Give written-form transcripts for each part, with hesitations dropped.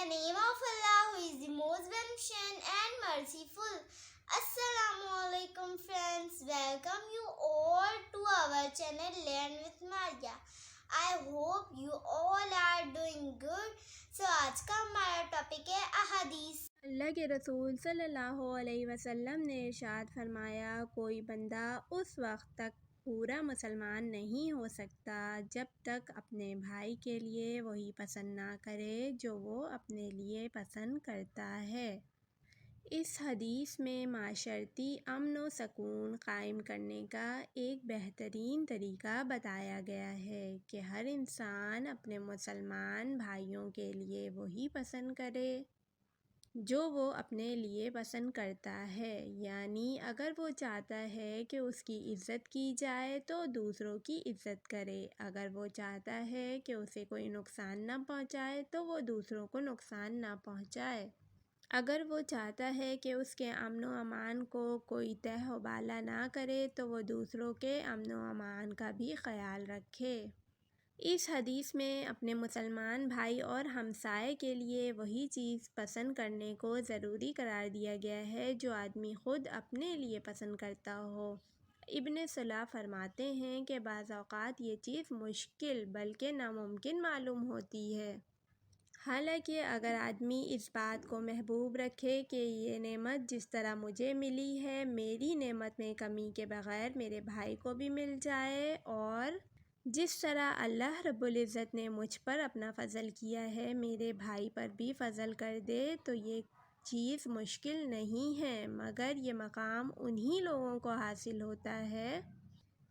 the name of Allah, who is the most beneficent and merciful. Assalamu alaikum friends, welcome you all to our channel Learn with Maria. I hope you all are doing good. So आज का हमारा topic है अहादीस। अल्लाह के रसूल सल्लल्लाहु अलैहि वसल्लम ने इरशाद फरमाया, कोई बंदा उस वक्त तक पूरा मुसलमान नहीं हो सकता जब तक अपने भाई के लिए वही पसंद ना करे जो वो अपने लिए पसंद करता है। इस हदीस में माशरती अमन व सकून कायम करने का एक बेहतरीन तरीका बताया गया है कि हर इंसान अपने मुसलमान भाइयों के लिए वही पसंद करे जो वो अपने लिए पसंद करता है। यानी अगर वो चाहता है कि उसकी इज़्ज़त की जाए तो दूसरों की इज़्ज़त करे, अगर वो चाहता है कि उसे कोई नुकसान ना पहुंचाए तो वो दूसरों को नुकसान ना पहुंचाए, अगर वो चाहता है कि उसके अमन व अमान को कोई तहबाला ना करे तो वो दूसरों के अमन व अमान का भी ख्याल रखे। इस हदीस में अपने मुसलमान भाई और हमसाए के लिए वही चीज़ पसंद करने को ज़रूरी करार दिया गया है जो आदमी ख़ुद अपने लिए पसंद करता हो। इब्न सलाह फरमाते हैं कि बाज़ औक़ात ये चीज़ मुश्किल बल्कि नामुमकिन मालूम होती है। हालांकि अगर आदमी इस बात को महबूब रखे कि ये नेमत जिस तरह मुझे मिली है, मेरी नेमत में कमी के बग़ैर मेरे भाई को भी मिल जाए, और जिस तरह अल्लाह रब्बुल इज़्ज़त ने मुझ पर अपना फ़ज़ल किया है मेरे भाई पर भी फ़ज़ल कर दे, तो ये चीज़ मुश्किल नहीं है, मगर ये मकाम उन्हीं लोगों को हासिल होता है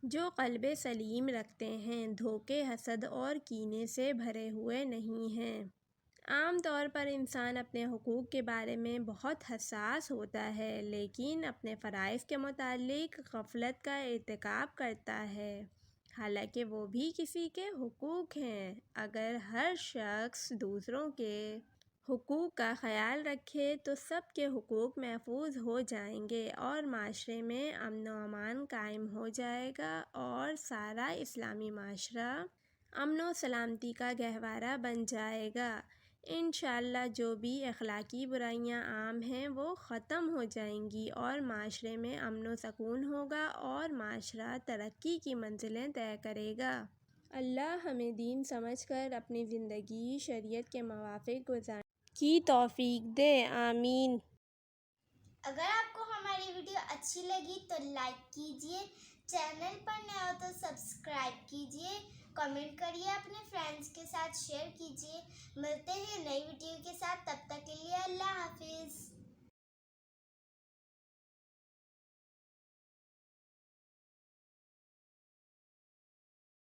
जो क़ल्ब सलीम रखते हैं, धोखे, हसद और कीने से भरे हुए नहीं हैं। आम तौर पर इंसान अपने हुकूक़ के बारे में बहुत हसास होता है, लेकिन अपने फ़राइज़ के मुतालिक गफलत का इर्तिकाब करता है, हालांकि वो भी किसी के हुकूक़ हैं। अगर हर शख्स दूसरों के हुकूक़ का ख़याल रखे तो सब के हुकूक़ महफूज हो जाएंगे और माशरे में अमन व अमान कायम हो जाएगा और सारा इस्लामी माशरा अमन व सलामती का गहवारा बन जाएगा। इंशाअल्लाह जो भी अखलाकी बुराइयां आम हैं वो ख़त्म हो जाएंगी और माशरे में अमन व सकून होगा और माशरा तरक्की की मंजिलें तय करेगा। अल्लाह हमें दीन समझकर अपनी ज़िंदगी शरीयत के मुवाफ़िक़ गुज़ारने की तौफ़ीक़ दे, आमीन। अगर आपको हमारी वीडियो अच्छी लगी तो लाइक कीजिए, चैनल पर नए हो तो सब्सक्राइब कीजिए, कमेंट करिए, अपने फ्रेंड्स के साथ शेयर कीजिए। मिलते हैं नई वीडियो के साथ, तब